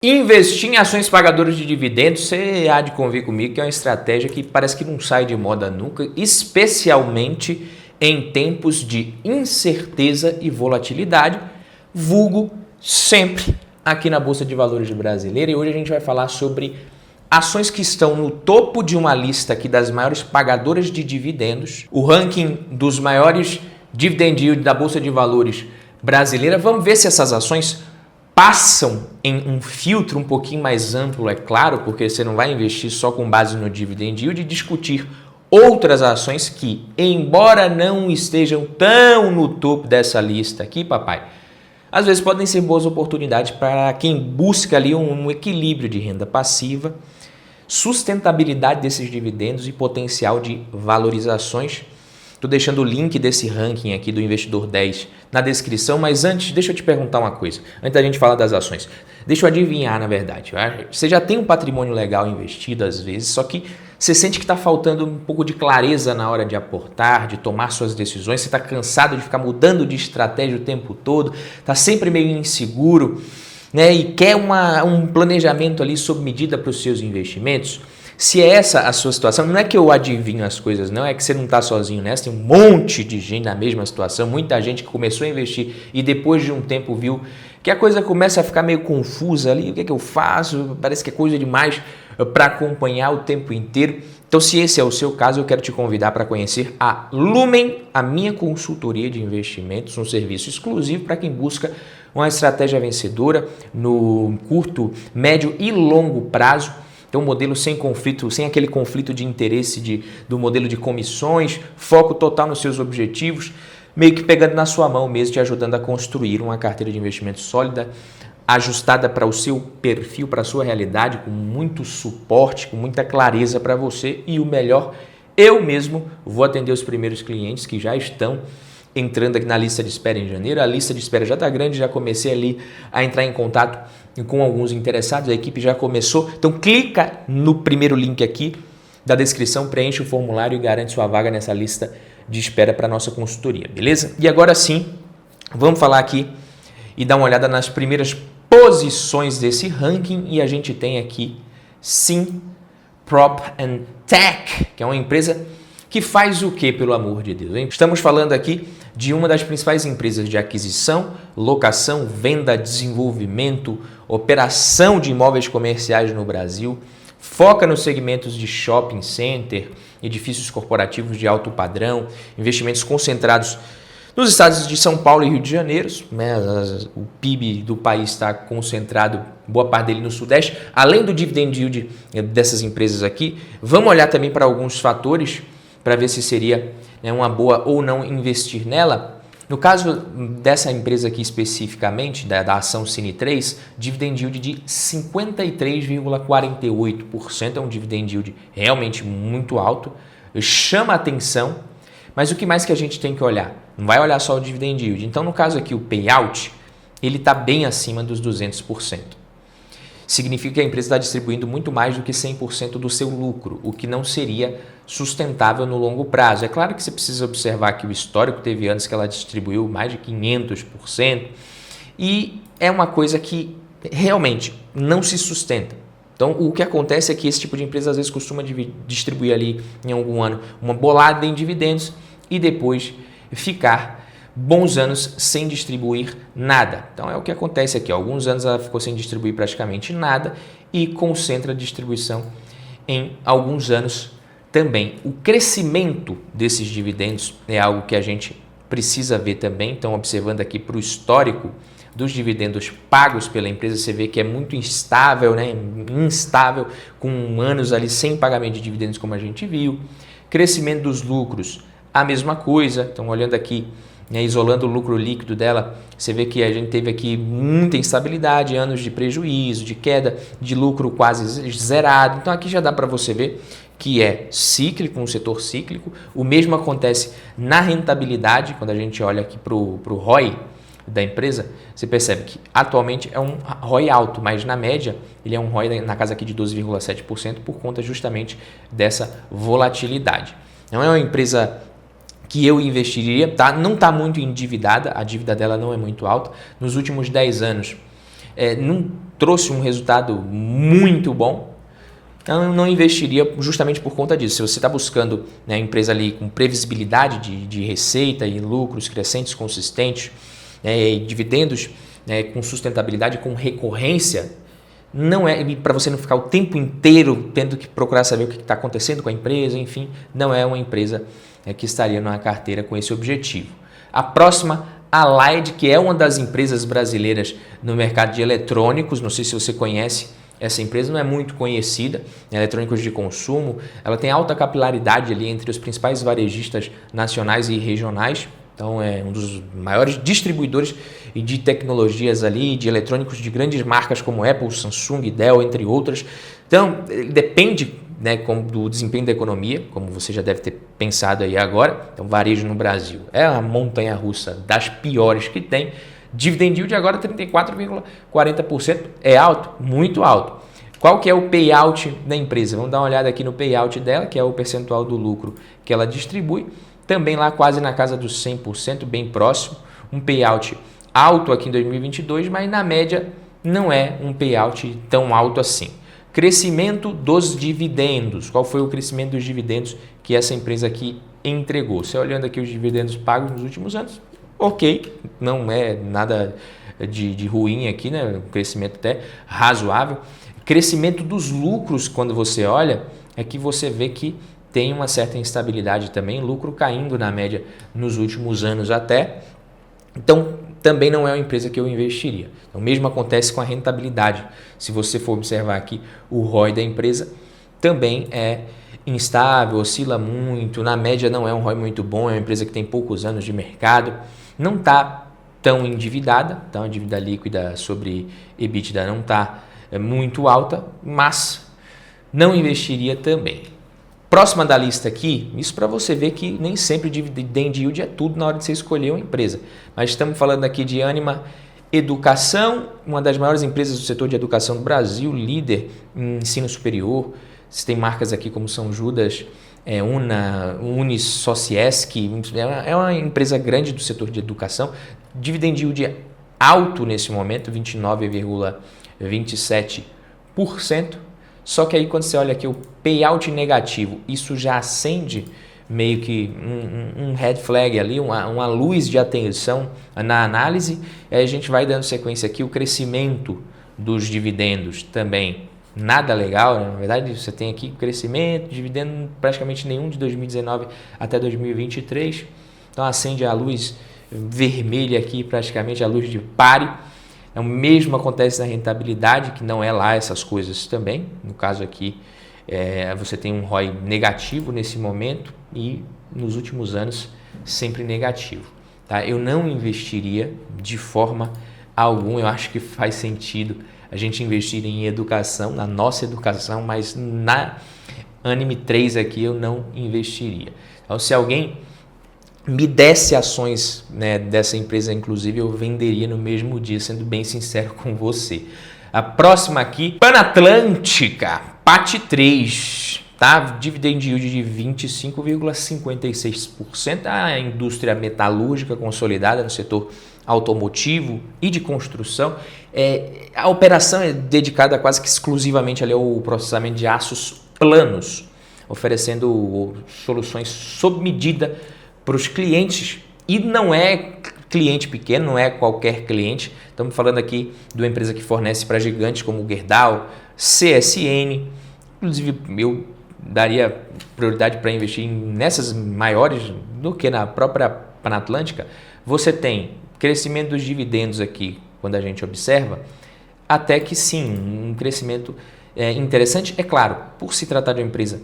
Investir em ações pagadoras de dividendos, você há de convir comigo que é uma estratégia que parece que não sai de moda nunca, especialmente em tempos de incerteza e volatilidade, vulgo sempre aqui na Bolsa de Valores brasileira. E hoje a gente vai falar sobre ações que estão no topo de uma lista aqui das maiores pagadoras de dividendos, o ranking dos maiores dividend yield da Bolsa de Valores brasileira. Vamos ver se essas ações passam em um filtro um pouquinho mais amplo, é claro, porque você não vai investir só com base no dividend yield e discutir outras ações que, embora não estejam tão no topo dessa lista aqui, papai, às vezes podem ser boas oportunidades para quem busca ali um equilíbrio de renda passiva, sustentabilidade desses dividendos e potencial de valorizações. Estou deixando o link desse ranking aqui do Investidor 10 na descrição, mas antes, deixa eu te perguntar uma coisa, antes da gente falar das ações. Deixa eu adivinhar, na verdade. Você já tem um patrimônio legal investido às vezes, só que você sente que está faltando um pouco de clareza na hora de aportar, de tomar suas decisões, você está cansado de ficar mudando de estratégia o tempo todo, está sempre meio inseguro, né? E quer um planejamento ali sob medida para os seus investimentos. Se é essa a sua situação, não é que eu adivinho as coisas, não, é que você não está sozinho nessa, tem um monte de gente na mesma situação, muita gente que começou a investir e depois de um tempo viu que a coisa começa a ficar meio confusa ali, o que é que eu faço? Parece que é coisa demais para acompanhar o tempo inteiro. Então, se esse é o seu caso, eu quero te convidar para conhecer a Lumen, a minha consultoria de investimentos, um serviço exclusivo para quem busca uma estratégia vencedora no curto, médio e longo prazo. Então, um modelo sem conflito, sem aquele conflito de interesse do modelo de comissões, foco total nos seus objetivos, meio que pegando na sua mão mesmo, te ajudando a construir uma carteira de investimento sólida, ajustada para o seu perfil, para a sua realidade, com muito suporte, com muita clareza para você. E o melhor, eu mesmo vou atender os primeiros clientes que já estão entrando aqui na lista de espera em janeiro. A lista de espera já está grande, já comecei ali a entrar em contato com alguns interessados, a equipe já começou. Então clica no primeiro link aqui da descrição, preenche o formulário e garante sua vaga nessa lista de espera para a nossa consultoria, beleza? E agora sim, vamos falar aqui e dar uma olhada nas primeiras posições desse ranking. E a gente tem aqui Sim Prop and Tech, que é uma empresa que faz o que, pelo amor de Deus, hein? Estamos falando aqui de uma das principais empresas de aquisição, locação, venda, desenvolvimento, operação de imóveis comerciais no Brasil, foca nos segmentos de shopping center, edifícios corporativos de alto padrão, investimentos concentrados nos estados de São Paulo e Rio de Janeiro, né? O PIB do país está concentrado, boa parte dele no Sudeste. Além do dividend yield dessas empresas aqui, vamos olhar também para alguns fatores para ver se seria, né, uma boa ou não investir nela. No caso dessa empresa aqui especificamente, da ação Cine3, dividend yield de 53,48%, é um dividend yield realmente muito alto, chama a atenção, mas o que mais que a gente tem que olhar? Não vai olhar só o dividend yield. Então, no caso aqui, o payout, ele está bem acima dos 200%. Significa que a empresa está distribuindo muito mais do que 100% do seu lucro, o que não seria sustentável no longo prazo. É claro que você precisa observar que o histórico teve anos que ela distribuiu mais de 500% e é uma coisa que realmente não se sustenta. Então, o que acontece é que esse tipo de empresa às vezes costuma distribuir ali em algum ano uma bolada em dividendos e depois ficar bons anos sem distribuir nada. Então é o que acontece aqui. Alguns anos ela ficou sem distribuir praticamente nada e concentra a distribuição em alguns anos também. O crescimento desses dividendos é algo que a gente precisa ver também. Então, observando aqui para o histórico dos dividendos pagos pela empresa, você vê que é muito instável, né? Instável, com anos ali sem pagamento de dividendos, como a gente viu. Crescimento dos lucros, a mesma coisa. Então, olhando aqui, né, isolando o lucro líquido dela, você vê que a gente teve aqui muita instabilidade, anos de prejuízo, de queda de lucro quase zerado. Então aqui já dá para você ver que é cíclico, um setor cíclico. O mesmo acontece na rentabilidade, quando a gente olha aqui para o ROI da empresa, você percebe que atualmente é um ROI alto, mas na média ele é um ROI na casa aqui de 12,7% por conta justamente dessa volatilidade. Não é uma empresa que eu investiria, tá? Não está muito endividada, a dívida dela não é muito alta. Nos últimos 10 anos, não trouxe um resultado muito bom, então eu não investiria justamente por conta disso. Se você está buscando, né, empresa ali com previsibilidade de receita e lucros crescentes, consistentes, e dividendos, né, com sustentabilidade, com recorrência, não é para você não ficar o tempo inteiro tendo que procurar saber o que está acontecendo com a empresa, enfim, não é uma empresa que estaria numa carteira com esse objetivo. A próxima, a Allied, que é uma das empresas brasileiras no mercado de eletrônicos, não sei se você conhece, essa empresa não é muito conhecida, eletrônicos de consumo, ela tem alta capilaridade ali entre os principais varejistas nacionais e regionais, então é um dos maiores distribuidores de tecnologias ali, de eletrônicos de grandes marcas como Apple, Samsung, Dell, entre outras. Então, depende, né, do desempenho da economia, como você já deve ter pensado aí agora. Então, varejo no Brasil é a montanha-russa das piores que tem. Dividend yield agora 34,40%, é alto, muito alto. Qual que é o payout da empresa? Vamos dar uma olhada aqui no payout dela, que é o percentual do lucro que ela distribui. Também lá quase na casa dos 100%, bem próximo. Um payout alto aqui em 2022, mas na média não é um payout tão alto assim. Crescimento dos dividendos. Qual foi o crescimento dos dividendos que essa empresa aqui entregou? Você olhando aqui os dividendos pagos nos últimos anos, ok, não é nada de ruim aqui, né? Um crescimento até razoável. Crescimento dos lucros, quando você olha, é que você vê que tem uma certa instabilidade também, lucro caindo na média nos últimos anos até. Então, também não é uma empresa que eu investiria. Então, o mesmo acontece com a rentabilidade. Se você for observar aqui, o ROI da empresa também é instável, oscila muito, na média não é um ROI muito bom, é uma empresa que tem poucos anos de mercado, não está tão endividada, então a dívida líquida sobre EBITDA não está muito alta, mas não investiria também. Próxima da lista aqui, isso para você ver que nem sempre dividend yield é tudo na hora de você escolher uma empresa. Mas estamos falando aqui de Ânima Educação, uma das maiores empresas do setor de educação do Brasil, líder em ensino superior. Você tem marcas aqui como São Judas, Unis, Sociesc, é uma empresa grande do setor de educação. Dividend yield alto nesse momento, 29,27%. Só que aí quando você olha aqui o payout negativo, isso já acende meio que um red flag ali, uma luz de atenção na análise. Aí a gente vai dando sequência aqui, o crescimento dos dividendos também nada legal, né? Na verdade você tem aqui crescimento, dividendo praticamente nenhum de 2019 até 2023. Então acende a luz vermelha aqui, praticamente a luz de pare. O mesmo acontece na rentabilidade, que não é lá essas coisas também. No caso aqui, você tem um ROI negativo nesse momento e nos últimos anos sempre negativo. Tá? Eu não investiria de forma alguma, eu acho que faz sentido a gente investir em educação, na nossa educação, mas na Anime 3 aqui eu não investiria. Então, se alguém me desse ações, né, dessa empresa, inclusive, eu venderia no mesmo dia, sendo bem sincero com você. A próxima aqui, Panatlântica, PAT 3, tá? Dividend yield de 25,56%. A indústria metalúrgica consolidada no setor automotivo e de construção. A operação é dedicada quase que exclusivamente ali ao processamento de aços planos, oferecendo soluções sob medida para os clientes, e não é cliente pequeno, não é qualquer cliente. Estamos falando aqui de uma empresa que fornece para gigantes como Gerdau, CSN. Inclusive, eu daria prioridade para investir nessas maiores do que na própria Panatlântica. Você tem crescimento dos dividendos aqui, quando a gente observa, até que sim, um crescimento interessante. É claro, por se tratar de uma empresa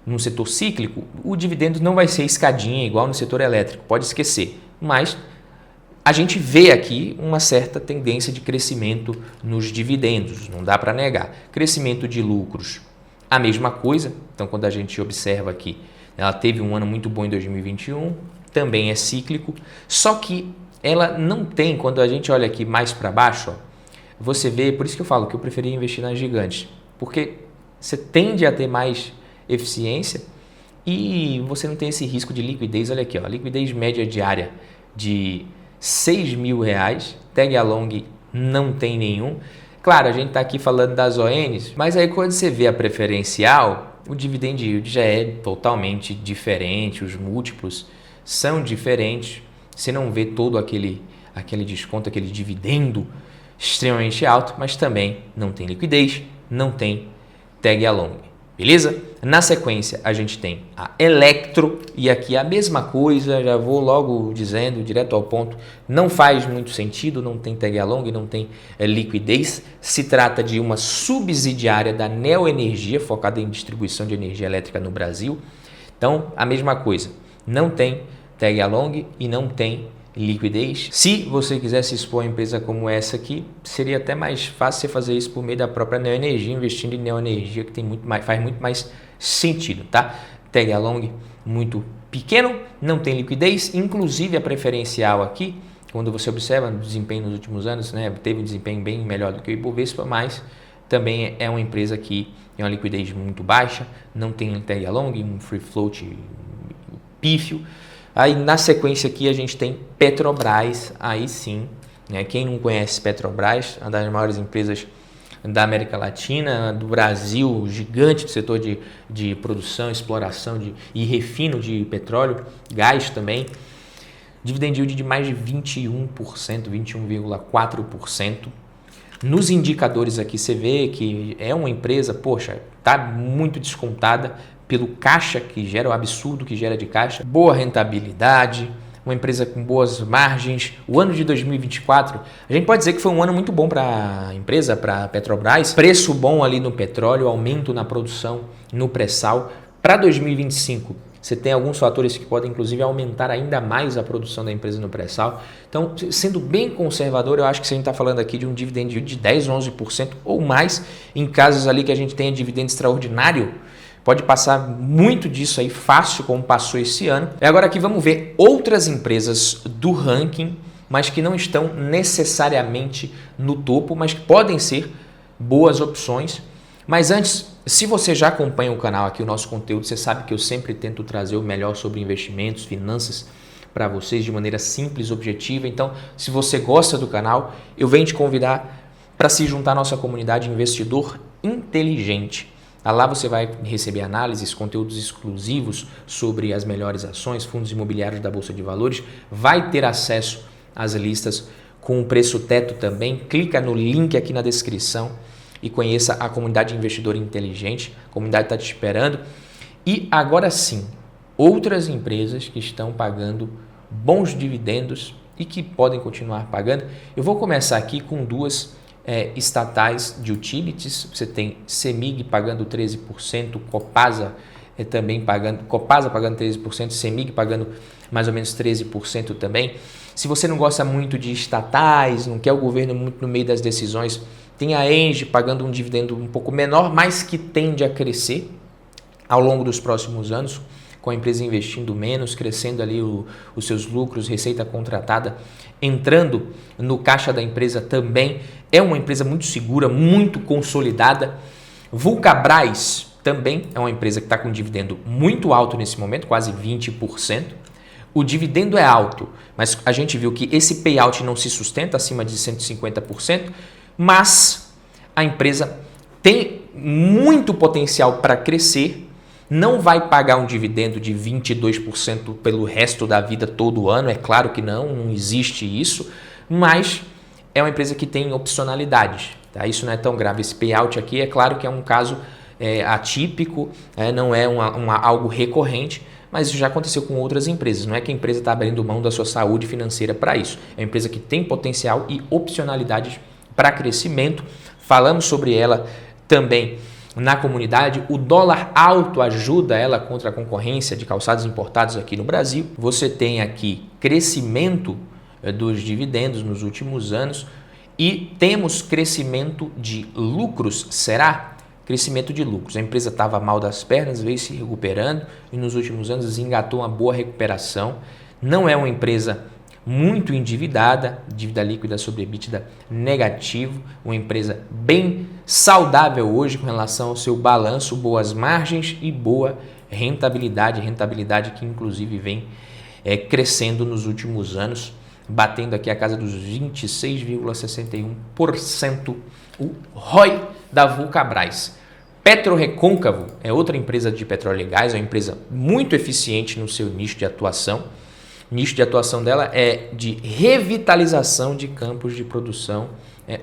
no setor cíclico, o dividendo não vai ser escadinha igual no setor elétrico, pode esquecer. Mas a gente vê aqui uma certa tendência de crescimento nos dividendos, não dá para negar. Crescimento de lucros, a mesma coisa. Então, quando a gente observa aqui, ela teve um ano muito bom em 2021, também é cíclico, só que ela não tem, quando a gente olha aqui mais para baixo, você vê, por isso que eu falo que eu preferia investir nas gigantes, porque você tende a ter mais eficiência e você não tem esse risco de liquidez. Olha aqui, ó, liquidez média diária de R$6.000, tag along não tem nenhum. Claro, a gente está aqui falando das ONs, mas aí quando você vê a preferencial, o dividend yield já é totalmente diferente, os múltiplos são diferentes, você não vê todo aquele desconto, aquele dividendo extremamente alto, mas também não tem liquidez, não tem tag along, beleza? Na sequência a gente tem a Electro e aqui a mesma coisa, já vou logo dizendo direto ao ponto, não faz muito sentido, não tem tag along, não tem liquidez, se trata de uma subsidiária da Neoenergia, focada em distribuição de energia elétrica no Brasil, então a mesma coisa, não tem tag along e não tem liquidez. Se você quiser se expor a uma empresa como essa aqui, seria até mais fácil você fazer isso por meio da própria Neoenergia, investindo em Neoenergia, que faz muito mais sentido, tá? Tag along muito pequeno, não tem liquidez, inclusive a preferencial aqui, quando você observa o desempenho nos últimos anos, né, teve um desempenho bem melhor do que o Ibovespa, mas também é uma empresa que tem uma liquidez muito baixa, não tem tag along, um free float pífio. Aí na sequência aqui a gente tem Petrobras, aí sim, né? Quem não conhece Petrobras, uma das maiores empresas da América Latina, do Brasil, gigante do setor de produção, exploração e refino de petróleo, gás também, dividend yield de mais de 21%, 21,4%. Nos indicadores aqui você vê que é uma empresa, poxa, está muito descontada pelo caixa que gera, o absurdo que gera de caixa, boa rentabilidade, uma empresa com boas margens. O ano de 2024, a gente pode dizer que foi um ano muito bom para a empresa, para a Petrobras, preço bom ali no petróleo, aumento na produção no pré-sal. Para 2025, você tem alguns fatores que podem inclusive aumentar ainda mais a produção da empresa no pré-sal. Então, sendo bem conservador, eu acho que a gente está falando aqui de um dividend yield de 10, 11% ou mais, em casos ali que a gente tenha dividendo extraordinário, pode passar muito disso aí fácil, como passou esse ano. E agora aqui vamos ver outras empresas do ranking, mas que não estão necessariamente no topo, mas que podem ser boas opções. Mas antes, se você já acompanha o canal aqui, o nosso conteúdo, você sabe que eu sempre tento trazer o melhor sobre investimentos, finanças para vocês de maneira simples, objetiva. Então, se você gosta do canal, eu venho te convidar para se juntar à nossa comunidade Investidor Inteligente. Lá você vai receber análises, conteúdos exclusivos sobre as melhores ações, fundos imobiliários da Bolsa de Valores, vai ter acesso às listas com o preço teto também. Clica no link aqui na descrição e conheça a comunidade Investidor Inteligente. A comunidade está te esperando. E agora sim, outras empresas que estão pagando bons dividendos e que podem continuar pagando. Eu vou começar aqui com duas estatais de utilities. Você tem CEMIG pagando 13%, Copasa pagando 13%, CEMIG pagando mais ou menos 13% também. Se você não gosta muito de estatais, não quer o governo muito no meio das decisões, tem a ENGIE pagando um dividendo um pouco menor, mas que tende a crescer ao longo dos próximos anos, com a empresa investindo menos, crescendo ali os seus lucros, receita contratada, entrando no caixa da empresa também. É uma empresa muito segura, muito consolidada. Vulcabras também é uma empresa que está com um dividendo muito alto nesse momento, quase 20%. O dividendo é alto, mas a gente viu que esse payout não se sustenta acima de 150%, mas a empresa tem muito potencial para crescer. Não vai pagar um dividendo de 22% pelo resto da vida todo ano, é claro que não existe isso, mas é uma empresa que tem opcionalidade, tá? Isso não é tão grave. Esse payout aqui é claro que é um caso atípico, não é algo recorrente, mas isso já aconteceu com outras empresas. Não é que a empresa está abrindo mão da sua saúde financeira para isso. É uma empresa que tem potencial e opcionalidade para crescimento. Falamos sobre ela também na comunidade. O dólar alto ajuda ela contra a concorrência de calçados importados aqui no Brasil. Você tem aqui crescimento dos dividendos nos últimos anos e temos crescimento de lucros. Será? Crescimento de lucros. A empresa estava mal das pernas, veio se recuperando e nos últimos anos engatou uma boa recuperação. Não é uma empresa muito endividada, dívida líquida sobre EBITDA negativo, uma empresa bem saudável hoje com relação ao seu balanço, boas margens e boa rentabilidade que inclusive vem crescendo nos últimos anos, batendo aqui a casa dos 26,61% o ROI da Vulcabras. PetroRecôncavo é outra empresa de petróleo e gás, é uma empresa muito eficiente no seu nicho de atuação. O nicho de atuação dela é de revitalização de campos de produção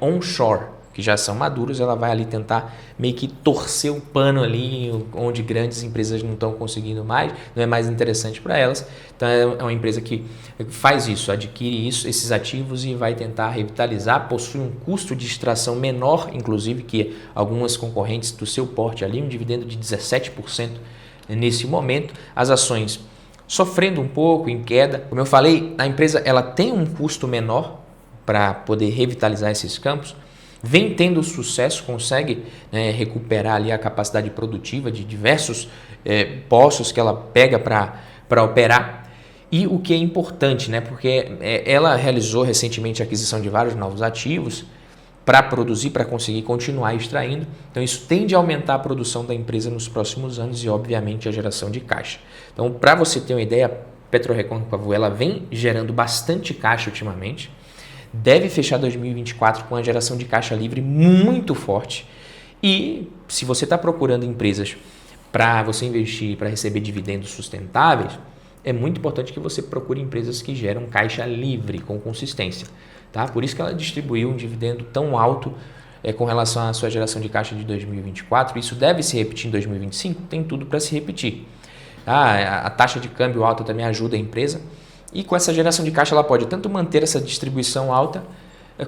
onshore, que já são maduros. Ela vai ali tentar meio que torcer o pano ali onde grandes empresas não estão conseguindo mais, não é mais interessante para elas. Então é uma empresa que faz isso, adquire esses ativos e vai tentar revitalizar, possui um custo de extração menor, inclusive, que algumas concorrentes do seu porte ali, um dividendo de 17% nesse momento. As ações sofrendo um pouco, em queda. Como eu falei, a empresa ela tem um custo menor para poder revitalizar esses campos, vem tendo sucesso, consegue recuperar ali a capacidade produtiva de diversos poços que ela pega para operar. E o que é importante, porque ela realizou recentemente a aquisição de vários novos ativos para produzir, para conseguir continuar extraindo. Então isso tende a aumentar a produção da empresa nos próximos anos e, obviamente, a geração de caixa. Então, para você ter uma ideia, a PetroRecôncavo ela vem gerando bastante caixa ultimamente. Deve fechar 2024 com a geração de caixa livre muito forte. E se você está procurando empresas para você investir, para receber dividendos sustentáveis, é muito importante que você procure empresas que geram caixa livre com consistência. Tá? Por isso que ela distribuiu um dividendo tão alto com relação à sua geração de caixa de 2024. Isso deve se repetir em 2025? Tem tudo para se repetir. A taxa de câmbio alta também ajuda a empresa. E com essa geração de caixa ela pode tanto manter essa distribuição alta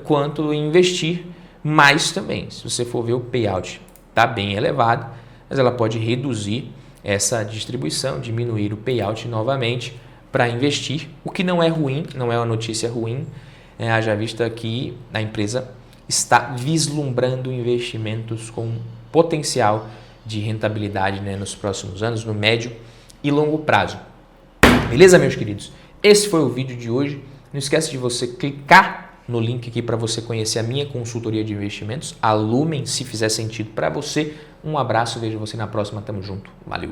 quanto investir mais também. Se você for ver, o payout está bem elevado, mas ela pode reduzir essa distribuição, diminuir o payout novamente para investir, o que não é ruim, não é uma notícia ruim, haja vista que a empresa está vislumbrando investimentos com potencial de rentabilidade nos próximos anos, no médio e longo prazo. Beleza, meus queridos? Esse foi o vídeo de hoje. Não esquece de você clicar no link aqui para você conhecer a minha consultoria de investimentos, a Lumen, se fizer sentido para você. Um abraço, vejo você na próxima. Tamo junto. Valeu!